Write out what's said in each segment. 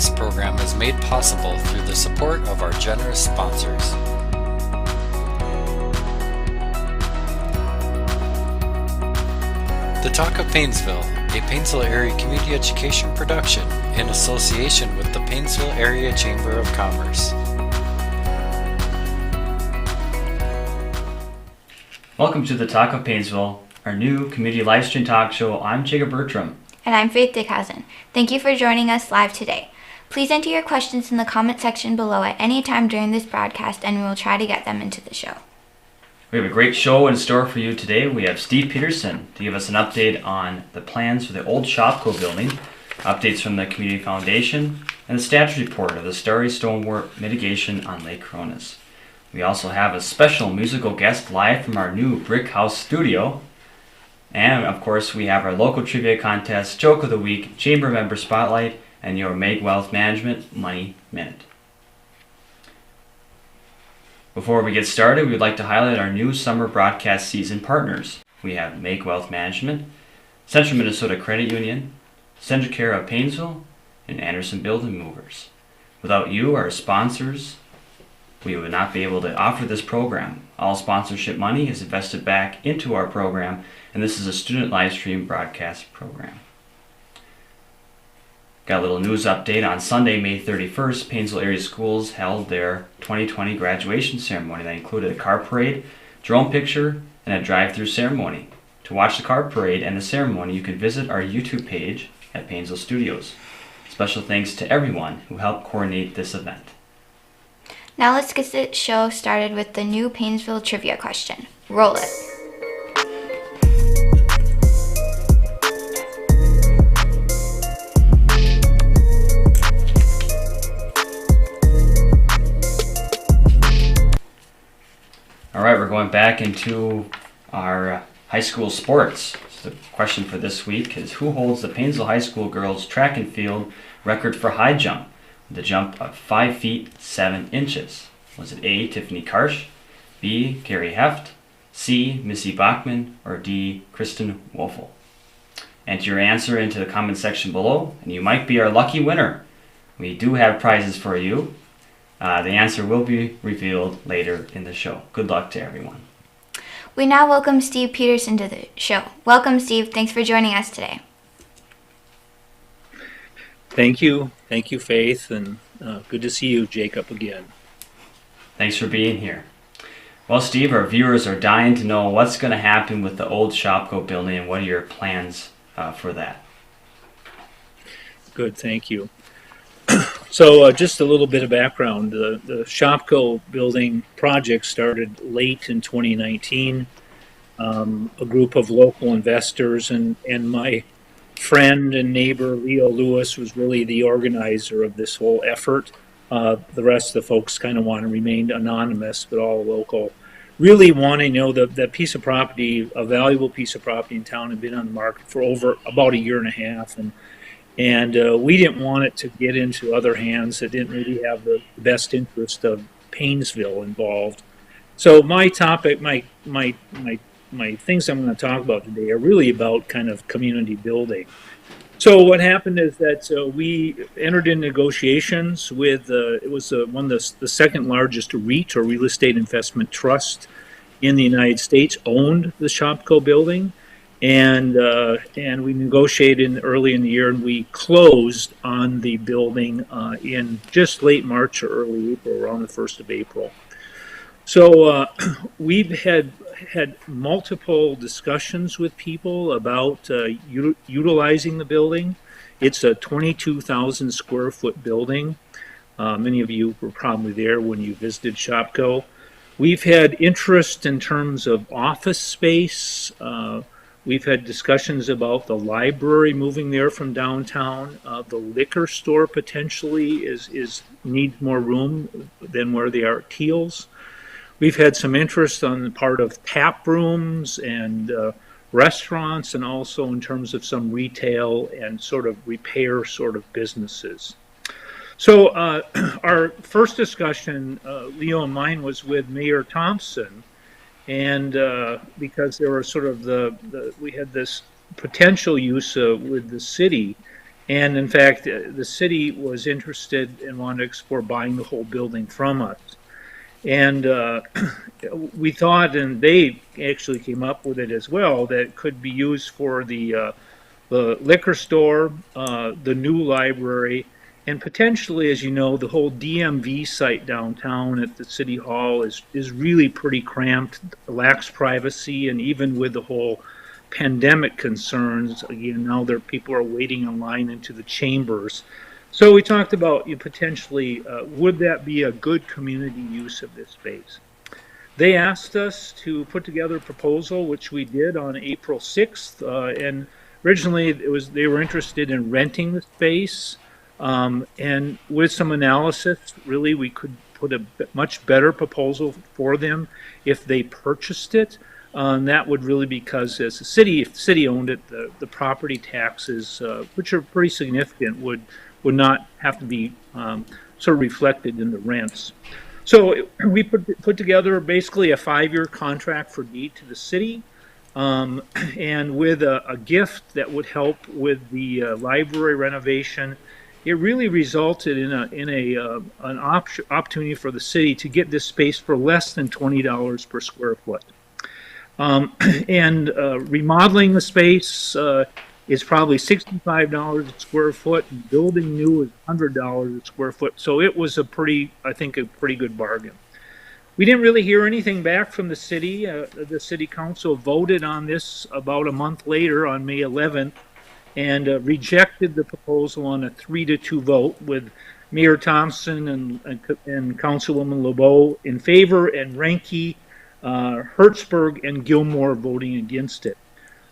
This program is made possible through the support of our generous sponsors. The Talk of Paynesville, a Paynesville Area Community Education production in association with the Paynesville Area Chamber of Commerce. Welcome to the Talk of Paynesville, our new community live stream talk show. I'm Jacob Bertram. And I'm Faith Dickhausen. Thank you for joining us live today. Please enter your questions in the comment section below at any time during this broadcast, and we will try to get them into the show. We have a great show in store for you today. We have Steve Peterson to give us an update on the plans for the old Shopko building, updates from the Community Foundation, and the status report of the Starry Stonewort Mitigation on Lake Koronis. We also have a special musical guest live from our new Brick House studio. And of course, we have our local trivia contest, Joke of the Week, Chamber Member Spotlight, and your Make Wealth Management Money Minute. Before we get started, we would like to highlight our new summer broadcast season partners. We have Make Wealth Management, Central Minnesota Credit Union, Centricare of Paynesville, and Anderson Building Movers. Without you, our sponsors, we would not be able to offer this program. All sponsorship money is invested back into our program, and this is a student live stream broadcast program. Got a little news update. On Sunday, May 31st, Paynesville area schools held their 2020 graduation ceremony that included a car parade, drone picture, and a drive-through ceremony. To watch the car parade and the ceremony, you can visit our YouTube page at Paynesville Studios. Special thanks to everyone who helped coordinate this event. Now let's get the show started with the new Paynesville trivia question. Roll it. All right, we're going back into our high school sports. So the question for this week is, who holds the Paynesville High School girls track and field record for high jump? The jump of 5 feet 7 inches. Was it A, Tiffany Karsh, B, Carrie Heft, C, Missy Bachman, or D, Kristen Wolfel? Enter your answer into the comment section below, and you might be our lucky winner. We do have prizes for you. The answer will be revealed later in the show. Good luck to everyone. We now welcome Steve Peterson to the show. Welcome, Steve. Thanks for joining us today. Thank you. Thank you, Faith, and good to see you, Jacob, again. Thanks for being here. Well, Steve, our viewers are dying to know what's going to happen with the old Shopko building and what are your plans for that? Good, thank you. So just a little bit of background. The Shopko building project started late in 2019. A group of local investors and my friend and neighbor Leo Lewis was really the organizer of this whole effort. The rest of the folks kind of want to remain anonymous, but all local. Really want to know that piece of property, a valuable piece of property in town, had been on the market for over about a year and a half, and we didn't want it to get into other hands that didn't really have the best interest of Paynesville involved. So my topic, my things I'm going to talk about today are really about kind of community building. So what happened is that we entered in negotiations with it was one of the second largest REIT, or real estate investment trust, in the United States, owned the Shopko building. And we negotiated early in the year, and we closed on the building in just late March or early April, around the 1st of April. So we've had multiple discussions with people about utilizing the building. It's a 22,000 square foot building. Many of you were probably there when you visited Shopko. We've had interest in terms of office space. We've had discussions about the library moving there from downtown. The liquor store potentially needs more room than where they are at Teals. We've had some interest on the part of tap rooms and restaurants, and also in terms of some retail and sort of repair sort of businesses. So our first discussion, Leo and mine, was with Mayor Thompson. And because there were sort of we had this potential use with the city, And in fact, the city was interested and wanted to explore buying the whole building from us. And we thought, and they actually came up with it as well, that it could be used for the liquor store, the new library, and potentially, as you know, the whole DMV site downtown at the city hall is really pretty cramped, lacks privacy, and even with the whole pandemic concerns, again, now people are waiting in line into the chambers. So we talked about potentially, would that be a good community use of this space? They asked us to put together a proposal, which we did on April 6th, and originally they were interested in renting the space, and with some analysis, really we could put a much better proposal for them if they purchased it. And that would really be because as the city, if the city owned it, the property taxes, which are pretty significant, would not have to be sort of reflected in the rents. So we put together basically a 5-year contract for deed to the city, and with a gift that would help with the library renovation. It really resulted in an opportunity for the city to get this space for less than $20 per square foot. And remodeling the space is probably $65 a square foot, and building new is $100 a square foot. So it was I think a pretty good bargain. We didn't really hear anything back from the city. The city council voted on this about a month later on May 11th and rejected the proposal on a 3-2 vote, with Mayor Thompson and Councilwoman LeBeau in favor, and Reinke, Hertzberg, and Gilmore voting against it.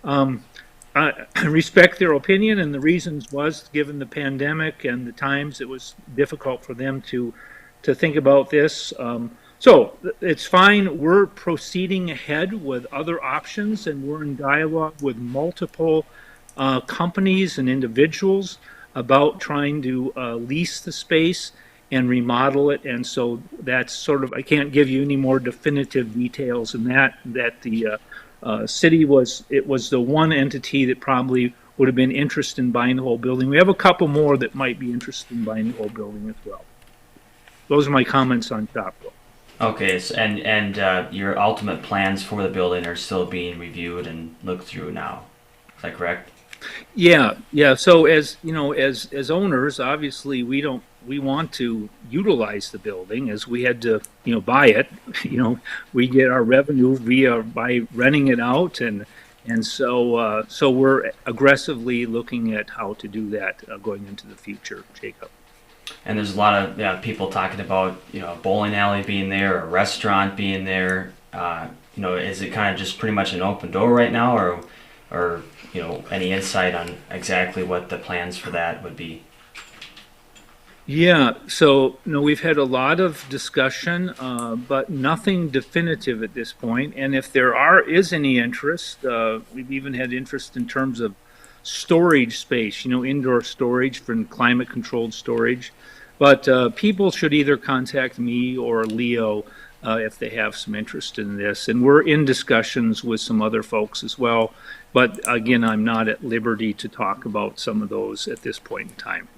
I respect their opinion, and the reasons was, given the pandemic and the times, it was difficult for them to think about this. So it's fine. We're proceeding ahead with other options, and we're in dialogue with multiple companies and individuals about trying to lease the space and remodel it. And so that's sort of, I can't give you any more definitive details than that the city was the one entity that probably would have been interested in buying the whole building. We have a couple more that might be interested in buying the whole building as well. Those are my comments on Shopko. Okay, so, and your ultimate plans for the building are still being reviewed and looked through now. Is that correct? Yeah. So as you know, as owners, obviously we want to utilize the building, as we had to buy it. We get our revenue by renting it out, and so we're aggressively looking at how to do that going into the future, Jacob. And there's a lot of people talking about a bowling alley being there, a restaurant being there. Is it kind of just pretty much an open door right now, or any insight on exactly what the plans for that would be? Yeah, so we've had a lot of discussion, but nothing definitive at this point. And if there is any interest, we've even had interest in terms of storage space, indoor storage for climate-controlled storage. But people should either contact me or Leo if they have some interest in this. And we're in discussions with some other folks as well. But again, I'm not at liberty to talk about some of those at this point in time.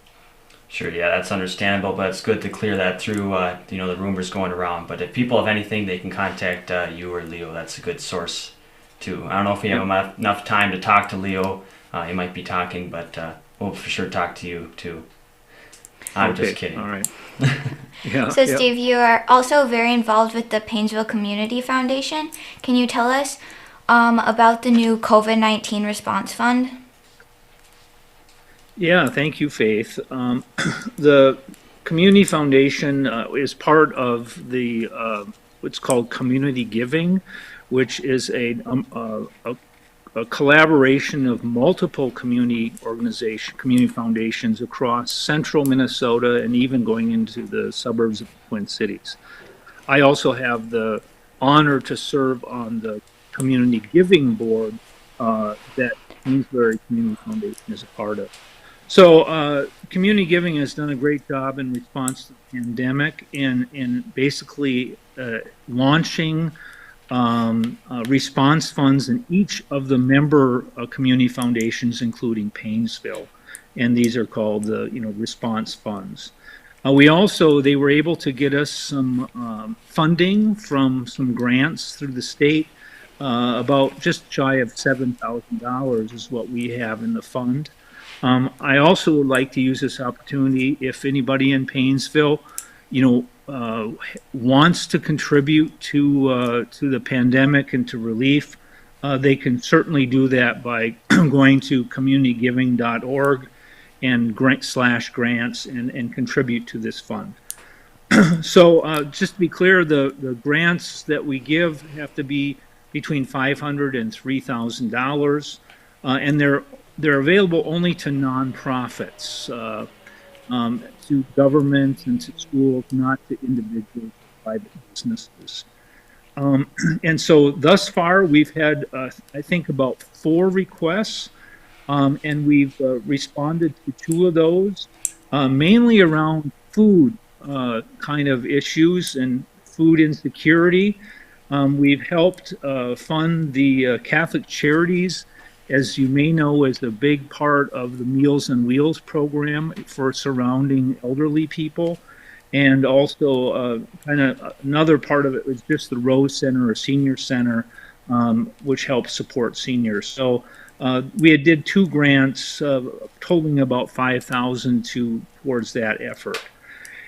Sure, yeah, that's understandable, but it's good to clear that through, the rumors going around. But if people have anything, they can contact you or Leo. That's a good source, too. I don't know if we have enough time to talk to Leo. He might be talking, but we'll for sure talk to you, too. I'm just kidding. All right. So, Steve, you are also very involved with the Paynesville Community Foundation. Can you tell us about the new COVID-19 Response Fund? Yeah, thank you, Faith. The Community Foundation is part of the what's called community giving, which is a collaboration of multiple community foundations across central Minnesota and even going into the suburbs of the Twin Cities. I also have the honor to serve on the community giving board that Queensbury Community Foundation is a part of. So community giving has done a great job in response to the pandemic in basically launching response funds in each of the member community foundations, including Paynesville. and these are called response funds. They were able to get us some funding from some grants through the state. About just shy of $7,000 is what we have in the fund. I also would like to use this opportunity, if anybody in Paynesville, wants to contribute to the pandemic and to relief, they can certainly do that by going to communitygiving.org and grants and contribute to this fund. So just to be clear, the grants that we give have to be between $500 and $3,000, and they're available only to nonprofits, to governments and to schools, not to individual private businesses. And so thus far, we've had, I think, about 4 requests, and we've responded to 2 of those, mainly around food kind of issues and food insecurity. We've helped fund the Catholic Charities, as you may know, is a big part of the Meals on Wheels program for surrounding elderly people. And also kind of another part of it was just the Rose Center or Senior Center, which helps support seniors. So we did 2 grants totaling about $5,000 towards that effort.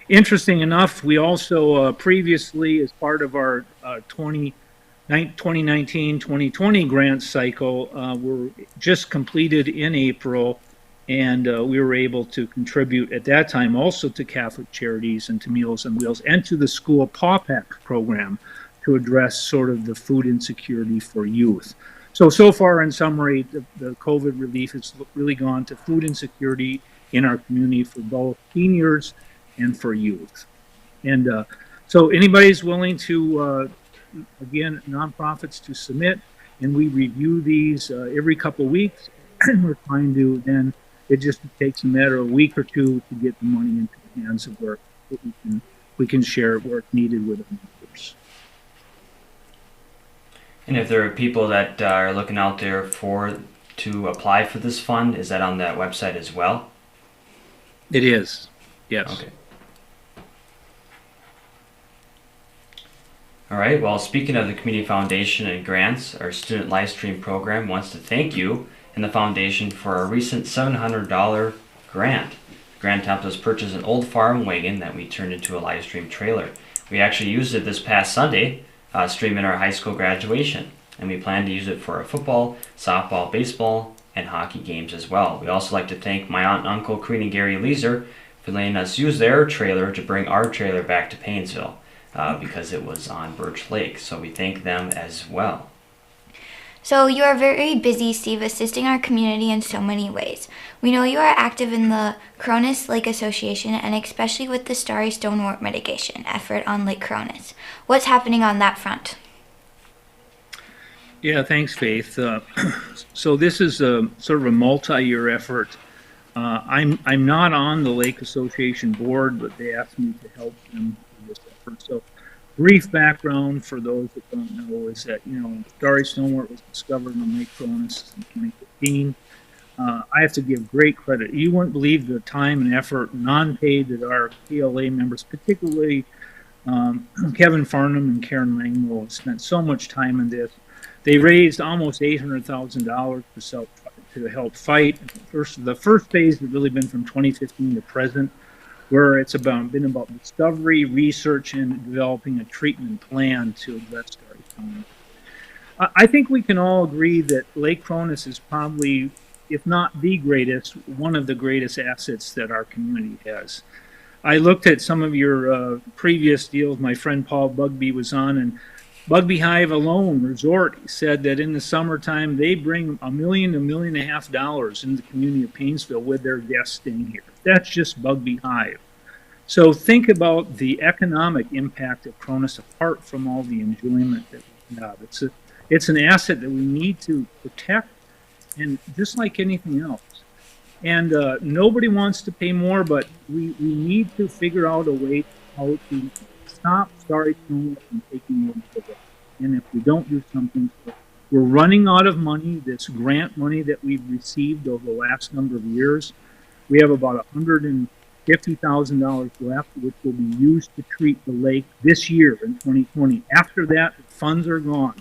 Interesting enough, we also previously, as part of our 2019-2020 grant cycle, were just completed in April, and we were able to contribute at that time also to Catholic Charities and to Meals on Wheels and to the school PAWPAC program to address sort of the food insecurity for youth. So far, in summary, the COVID relief has really gone to food insecurity in our community for both seniors and for youth. And so anybody's willing to, again, nonprofits to submit, and we review these every couple of weeks. We're trying to then, it just takes a matter of a week or 2 to get the money into the hands of where we can share it where it's needed with our members. And if there are people that are looking out there to apply for this fund, is that on that website as well? It is, yes. Okay. All right, well, speaking of the Community Foundation and grants, our student live stream program wants to thank you and the foundation for our recent $700 grant. The grant helped us purchase an old farm wagon that we turned into a live stream trailer. We actually used it this past Sunday, streaming our high school graduation, and we plan to use it for our football, softball, baseball, and hockey games as well. We also like to thank my aunt and uncle, Crean and Gary Leeser, for letting us use their trailer to bring our trailer back to Paynesville. Because it was on Birch Lake, so we thank them as well. So you are very busy, Steve, assisting our community in so many ways. We know you are active in the Cronus Lake Association and especially with the Starry Stonewort Mitigation effort on Lake Koronis. What's happening on that front? Yeah, thanks, Faith. So this is a sort of a multi-year effort. I'm not on the Lake Association board, but they asked me to help them with this effort. So brief background for those that don't know is that, Starry Stonewort was discovered on Lake Koronis in 2015. I have to give great credit. You wouldn't believe the time and effort, non-paid, that our PLA members, particularly Kevin Farnham and Karen Langwell, spent so much time in this. They raised almost $800,000 to help fight. The first phase has really been from 2015 to present, where it's been about discovery, research, and developing a treatment plan to address Starry Stonewort. I think we can all agree that Lake Koronis is probably, if not the greatest, one of the greatest assets that our community has. I looked at some of your previous deals. My friend Paul Bugby was on, and Bugby Hive alone resort said that in the summertime they bring $1 million to $1.5 million in the community of Paynesville with their guests staying here. That's just Bugby Hive. So think about the economic impact of Cronus apart from all the enjoyment that we have. It's an asset that we need to protect, and just like anything else. And nobody wants to pay more, but we need to figure out a way how to stop Starry Stonewort from taking over the world. And if we don't do something, we're running out of money, this grant money that we've received over the last number of years. We have about $150,000 left, which will be used to treat the lake this year in 2020. After that, the funds are gone.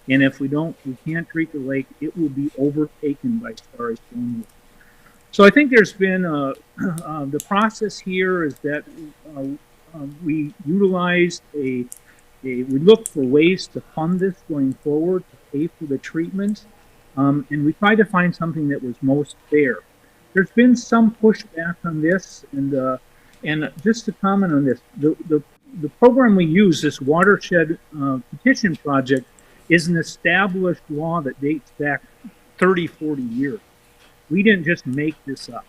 And if we can't treat the lake, it will be overtaken by Starry Stonewort. So I think there's been the process here is that we utilized we looked for ways to fund this going forward to pay for the treatment, and we tried to find something that was most fair. There's been some pushback on this, and just to comment on this, the program we use, this watershed petition project, is an established law that dates back 30, 40 years. We didn't just make this up.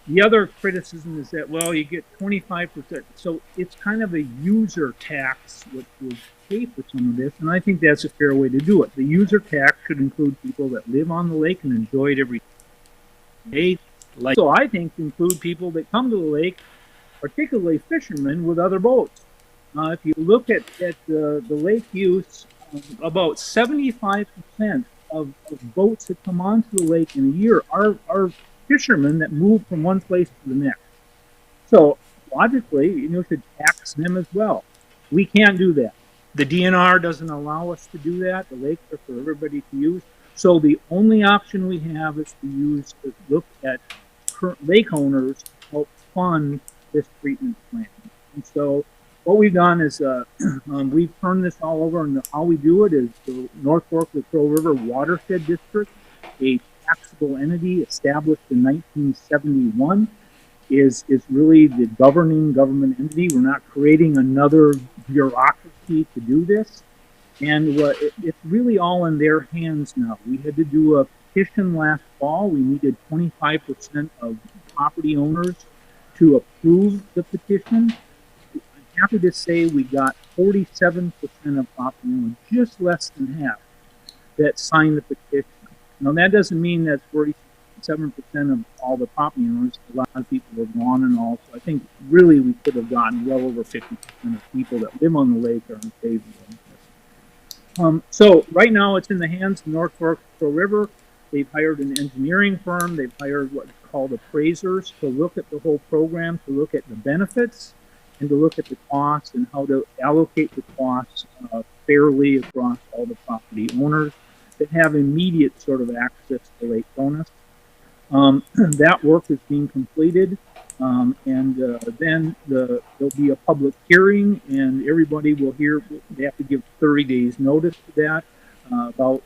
The other criticism is that, well, you get 25%. So it's kind of a user tax, which will pay for some of this, and I think that's a fair way to do it. The user tax should include people that live on the lake and enjoy it every day. So I think include people that come to the lake, particularly fishermen with other boats. If you look at the lake use, about 75% of boats that come onto the lake in a year are fishermen that move from one place to the next. So logically, should tax them as well. We can't do that. The DNR doesn't allow us to do that. The lakes are for everybody to use. So the only option we have is to look at lake owners to help fund this treatment plan. And so what we've done is we've turned this all over, and how we do it is the North Fork of the Crow River Watershed District, a taxable entity established in 1971, is really the governing government entity. We're not creating another bureaucracy to do this, and it's really all in their hands now. We had to do a petition last fall. We needed 25% of property owners to approve the petition. I'm happy to say we got 47% of property owners, just less than half, that signed the petition. Now that doesn't mean that 47% of all the property owners. A lot of people were gone and all. So I think really we could have gotten well over 50% of people that live on the lake are in favor of this. So right now it's in the hands of North Fork Crow River. They've hired an engineering firm. They've hired what's called appraisers to look at the whole program, to look at the benefits, and to look at the costs and how to allocate the costs fairly across all the property owners that have immediate sort of access to Lake Koronis. That work is being completed, and then there'll be a public hearing, and everybody will hear. They have to give 30 days notice to that. So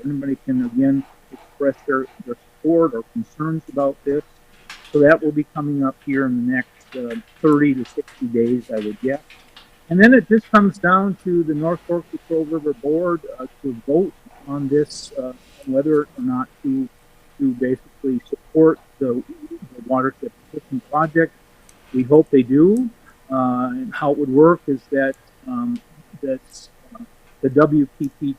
anybody can again express their support or concerns about this. So that will be coming up here in the next 30 to 60 days, I would guess. And then it just comes down to the North Fork Crow River Board to vote on this, whether or not to basically support the watershed petition project. We hope they do. And how it would work is that the WPP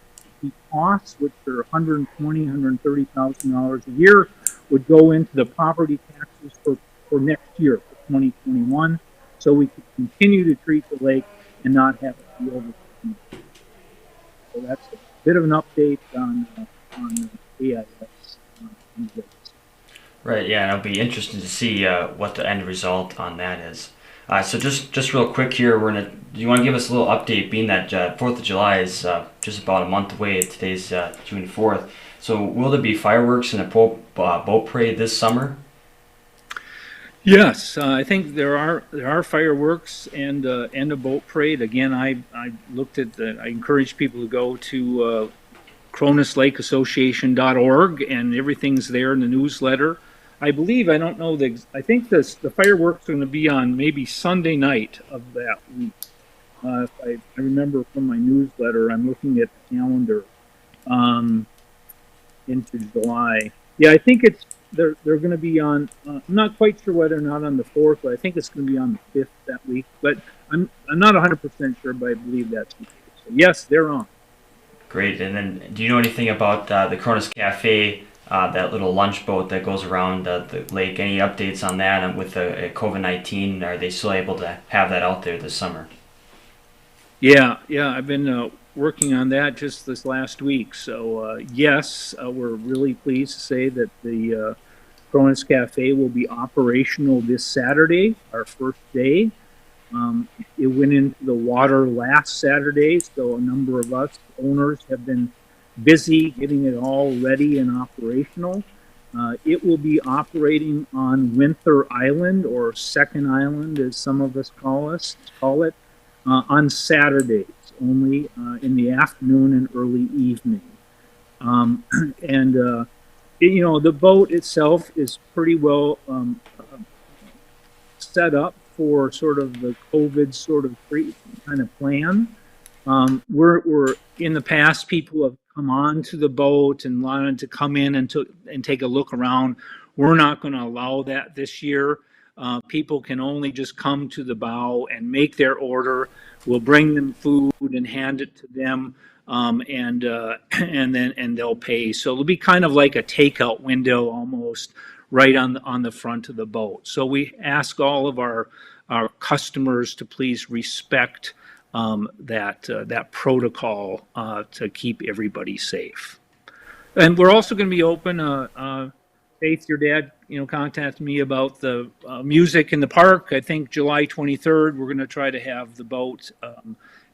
costs, which are $130,000 a year, would go into the property taxes for next year, for 2021, so we could continue to treat the lake and not have it be overtaken. So that's a bit of an update on AIS. Right, yeah, and it'll be interesting to see what the end result on that is. So just real quick here, do you want to give us a little update, being that 4th of July is just about a month away. Today's June 4th. So will there be fireworks and a boat parade this summer? Yes, I think there are fireworks and a boat parade. Again, I looked at I encourage people to go to CronusLakeAssociation.org, and everything's there in the newsletter. I believe, I don't know, I think the fireworks are going to be on maybe Sunday night of that week. If I remember from my newsletter, I'm looking at the calendar into July. Yeah, I think they're going to be on, I'm not quite sure whether or not on the 4th, but I think it's going to be on the 5th that week. But I'm not 100% sure, but I believe that's the case. So yes, they're on. Great. And then do you know anything about the Cronus Cafe, that little lunch boat that goes around the lake? Any updates on that? And with the COVID-19, are they still able to have that out there this summer? Yeah, I've been working on that just this last week. So yes, we're really pleased to say that the Cronus Cafe will be operational this Saturday, our first day. It went into the water last Saturday, so a number of us owners have been busy getting it all ready and operational. It will be operating on Winter Island, or Second Island as some of us call it, on Saturdays only, in the afternoon and early evening. The boat itself is pretty well set up for sort of the COVID sort of kind of plan. We're in the past, people have come on to the boat and wanted to come in and take a look around. We're not going to allow that this year. People can only just come to the bow and make their order. We'll bring them food and hand it to them, and they'll pay. So it'll be kind of like a takeout window almost, right on the front of the boat. So we ask all of our customers to please respect that protocol to keep everybody safe. And we're also going to be open. Faith, your dad, contacted me about the music in the park. I think July 23rd, we're going to try to have the boat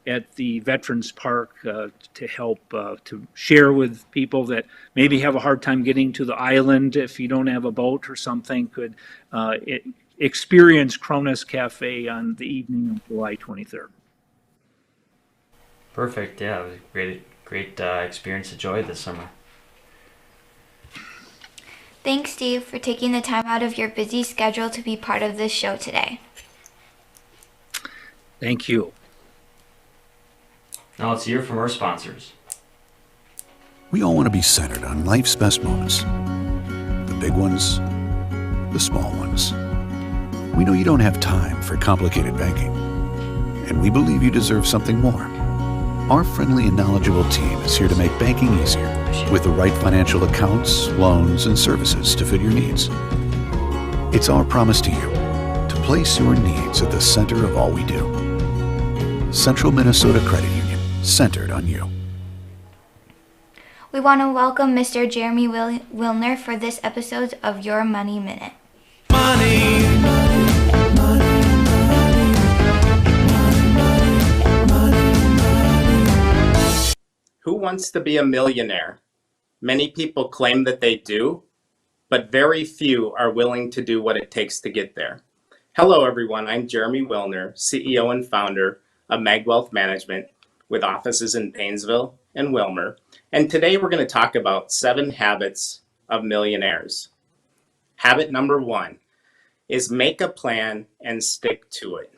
at the Veterans Park to help to share with people that maybe have a hard time getting to the island. If you don't have a boat or something, could experience Cronus Cafe on the evening of July 23rd. Perfect. Yeah, it was a great experience to enjoy this summer. Thanks, Steve, for taking the time out of your busy schedule to be part of this show today. Thank you. Now let's hear from our sponsors. We all want to be centered on life's best moments. The big ones, the small ones. We know you don't have time for complicated banking, and we believe you deserve something more. Our friendly and knowledgeable team is here to make banking easier with the right financial accounts, loans, and services to fit your needs. It's our promise to you to place your needs at the center of all we do. Central Minnesota Credit Union, centered on you. We want to welcome Mr. Jeremy Wilner for this episode of Your Money Minute. Who wants to be a millionaire? Many people claim that they do, but very few are willing to do what it takes to get there. Hello, everyone. I'm Jeremy Wilner, CEO and founder of Mag Wealth Management with offices in Paynesville and Wilmer. And today we're going to talk about 7 habits of millionaires. Habit number 1 is make a plan and stick to it.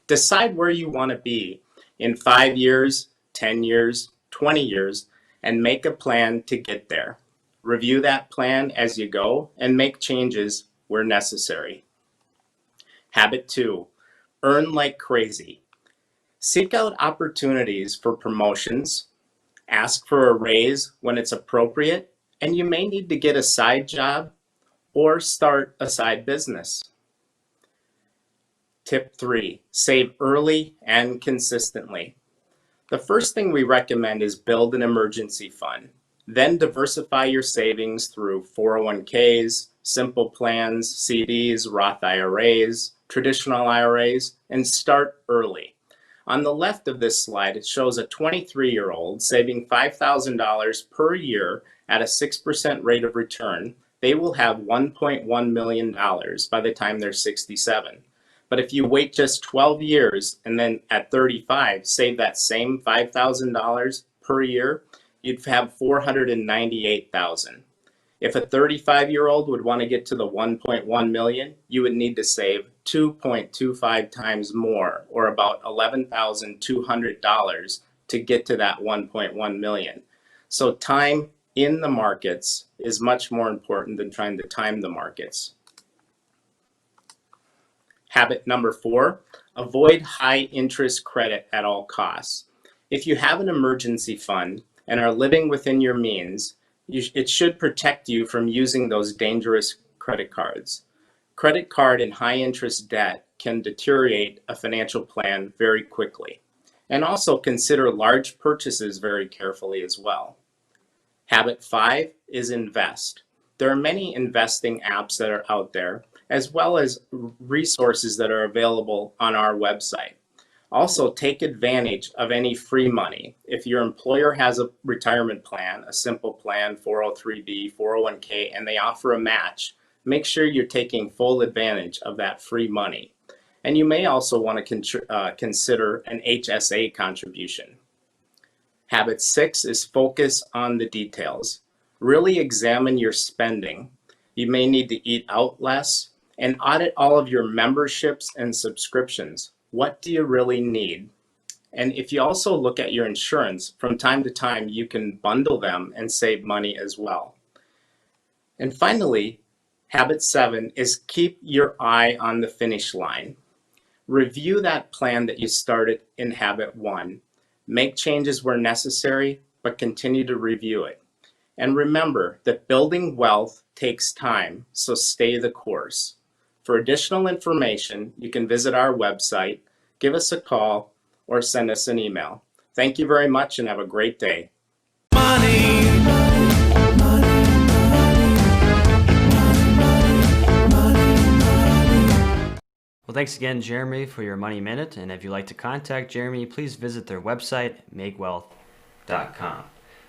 Decide where you want to be in 5 years, 10 years, 20 years, and make a plan to get there. Review that plan as you go and make changes where necessary. Habit 2, earn like crazy. Seek out opportunities for promotions, ask for a raise when it's appropriate, and you may need to get a side job or start a side business. Tip 3, save early and consistently. The first thing we recommend is build an emergency fund. Then diversify your savings through 401ks, simple plans, CDs, Roth IRAs, traditional IRAs, and start early. On the left of this slide, it shows a 23-year-old saving $5,000 per year at a 6% rate of return. They will have $1.1 million by the time they're 67. But if you wait just 12 years and then at 35, save that same $5,000 per year, you'd have $498,000. If a 35-year-old would want to get to the 1.1 million, you would need to save 2.25 times more, or about $11,200 to get to that 1.1 million. So time in the markets is much more important than trying to time the markets. Habit number 4, avoid high interest credit at all costs. If you have an emergency fund and are living within your means, it should protect you from using those dangerous credit cards. Credit card and high interest debt can deteriorate a financial plan very quickly. And also consider large purchases very carefully as well. Habit 5 is invest. There are many investing apps that are out there, as well as resources that are available on our website. Also, take advantage of any free money. If your employer has a retirement plan, a simple plan, 403b, 401k, and they offer a match, make sure you're taking full advantage of that free money. And you may also want to consider an HSA contribution. Habit 6 is focus on the details. Really examine your spending. You may need to eat out less and audit all of your memberships and subscriptions. What do you really need? And if you also look at your insurance, from time to time, you can bundle them and save money as well. And finally, habit 7 is keep your eye on the finish line. Review that plan that you started in habit 1. Make changes where necessary, but continue to review it. And remember that building wealth takes time, so stay the course. For additional information, you can visit our website, give us a call, or send us an email. Thank you very much and have a great day. Well, thanks again, Jeremy, for your Money Minute. And if you'd like to contact Jeremy, please visit their website, makewealth.com.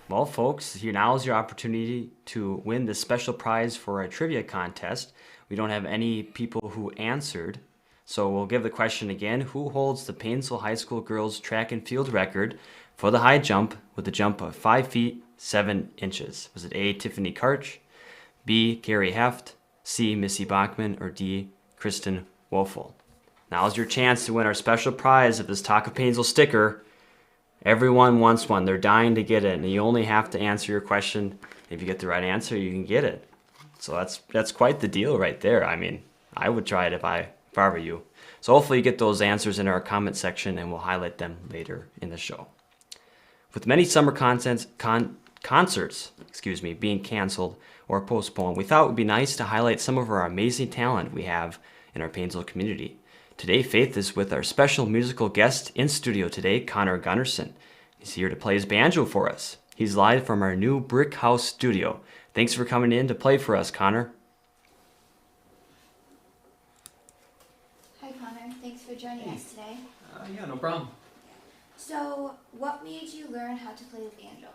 Well, folks, now is your opportunity to win this special prize for our trivia contest. We don't have any people who answered, so we'll give the question again. Who holds the Paynesville High School girls track and field record for the high jump with a jump of 5 feet 7 inches? Was it A, Tiffany Karch, B, Gary Heft, C, Missy Bachman, or D, Kristen Woeful? Now's your chance to win our special prize of this Talk of Paynesville sticker. Everyone wants one. They're dying to get it, and you only have to answer your question. If you get the right answer, you can get it. So that's quite the deal right there. I mean, I would try it if I were you. So hopefully you get those answers in our comment section, and we'll highlight them later in the show. With many summer concerts being canceled or postponed, we thought it would be nice to highlight some of our amazing talent we have in our Paynesville community. Today, Faith is with our special musical guest in studio today, Connor Gunderson. He's here to play his banjo for us. He's live from our new brick house studio. Thanks for coming in to play for us, Connor. Hi, Connor. Thanks for joining us today. Yeah, no problem. So, what made you learn how to play the banjo?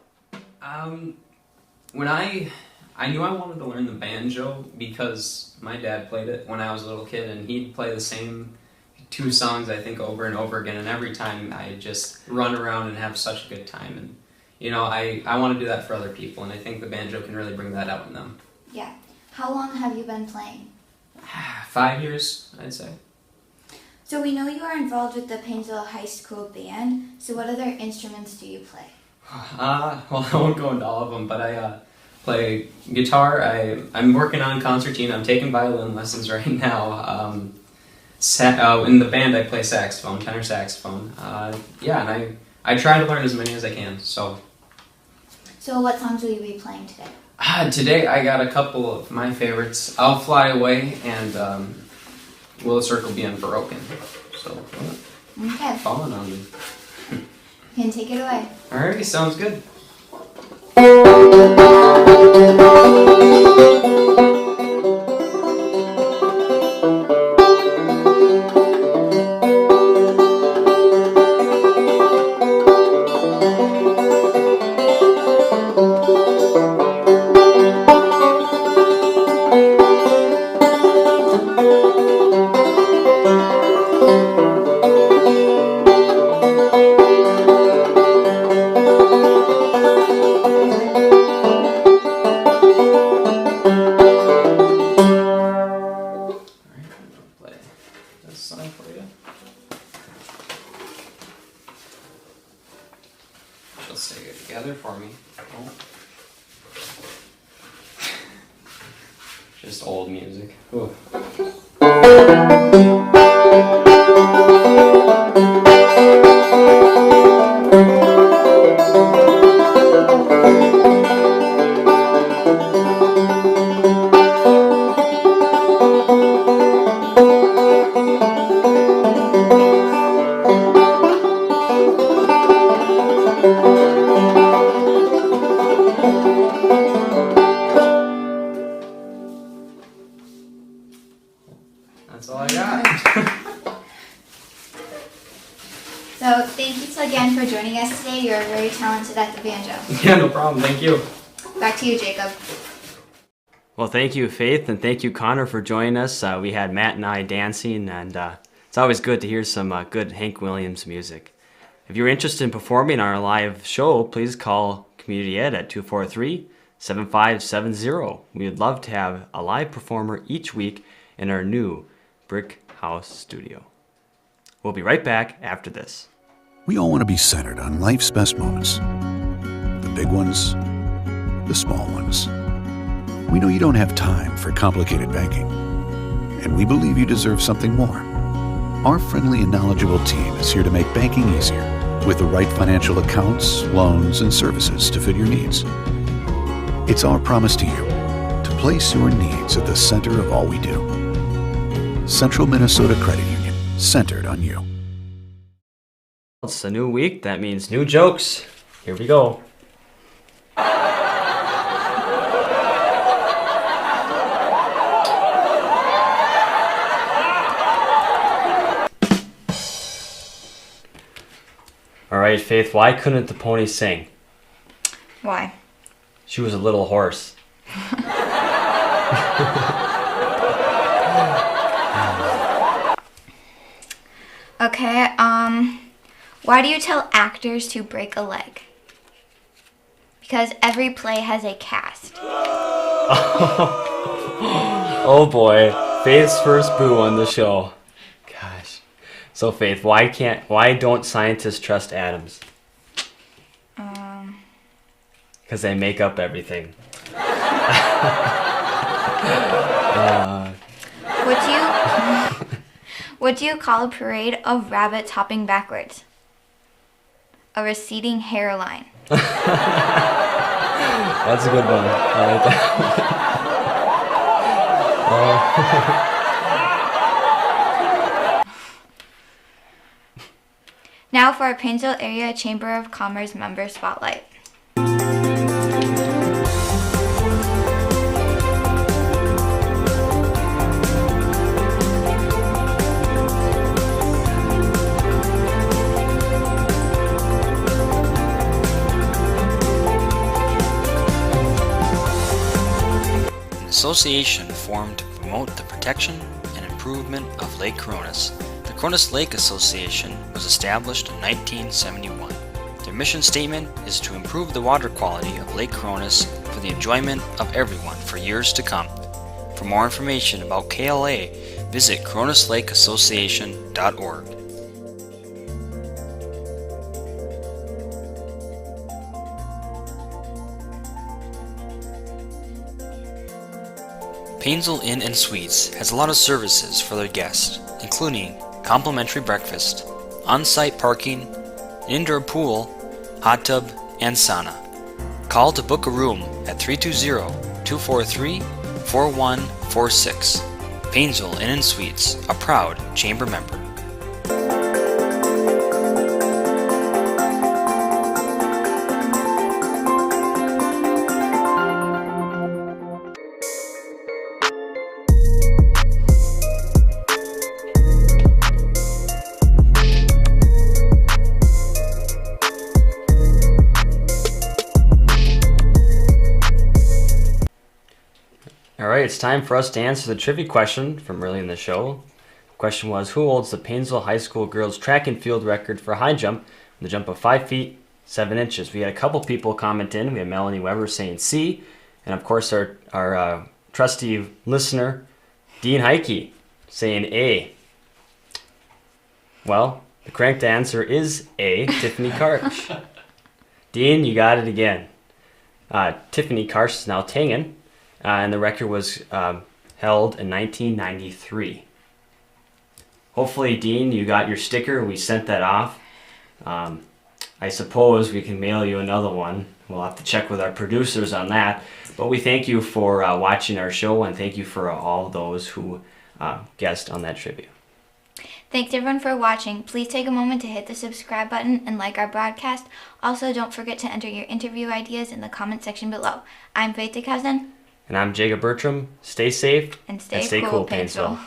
When I knew I wanted to learn the banjo because my dad played it when I was a little kid, and he'd play the same 2 songs, I think, over and over again, and every time I just run around and have such a good time. And I want to do that for other people, and I think the banjo can really bring that out in them. Yeah. How long have you been playing? 5 years, I'd say. So we know you are involved with the Paynesville High School band, so what other instruments do you play? Well, I won't go into all of them, but I play guitar. I'm working on concertina. I'm taking violin lessons right now. In the band, I play saxophone, tenor saxophone. And I try to learn as many as I can. So what songs will you be playing today? Today, I got a couple of my favorites: "I'll Fly Away" and "Will a Circle Be Unbroken." So, Okay. falling on me. You can take it away. Alrighty, sounds good. Just old music. Ooh. So thank you again for joining us today. You're very talented at the banjo. Yeah, no problem. Thank you. Back to you, Jacob. Well, thank you, Faith, and thank you, Connor, for joining us. We had Matt and I dancing, and it's always good to hear some good Hank Williams music. If you're interested in performing on our live show, please call Community Ed at 243-7570. We would love to have a live performer each week in our new Brick House studio. We'll be right back after this. We all want to be centered on life's best moments. The big ones, the small ones. We know you don't have time for complicated banking, and we believe you deserve something more. Our friendly and knowledgeable team is here to make banking easier with the right financial accounts, loans, and services to fit your needs. It's our promise to you to place your needs at the center of all we do. Central Minnesota Credit Union, centered on you. It's a new week. That means new jokes. Here we go. All right, Faith, why couldn't the pony sing? Why? She was a little horse. Okay, why do you tell actors to break a leg? Because every play has a cast. Oh boy, Faith's first boo on the show. Gosh. So Faith, why don't scientists trust atoms? Because they make up everything. What do you call a parade of rabbits hopping backwards? A receding hairline. That's a good one. I like that. Now for our Paynesville Area Chamber of Commerce member spotlight. Association formed to promote the protection and improvement of Lake Koronis. The Cronus Lake Association was established in 1971. Their mission statement is to improve the water quality of Lake Koronis for the enjoyment of everyone for years to come. For more information about KLA, visit CronusLakeAssociation.org. Paynesville Inn and Suites has a lot of services for their guests, including complimentary breakfast, on-site parking, an indoor pool, hot tub, and sauna. Call to book a room at 320-243-4146. Paynesville Inn and Suites, a proud Chamber member. Alright, it's time for us to answer the trivia question from early in the show. The question was, who holds the Paynesville High School girls track and field record for high jump, the jump of 5 feet, 7 inches? We had a couple people comment in. We had Melanie Weber saying C, and of course our trusty listener, Dean Heike, saying A. Well, the correct answer is A, Tiffany Karsh. Dean, you got it again. Tiffany Karsh is now Tangen. And the record was held in 1993. Hopefully, Dean, you got your sticker. We sent that off. I suppose we can mail you another one. We'll have to check with our producers on that. But we thank you for watching our show, and thank you for all those who guessed on that trivia. Thanks everyone for watching. Please take a moment to hit the subscribe button and like our broadcast. Also, don't forget to enter your interview ideas in the comment section below. I'm Faith DeCousin. And I'm Jacob Bertram. Stay safe And stay cool, Paynesville.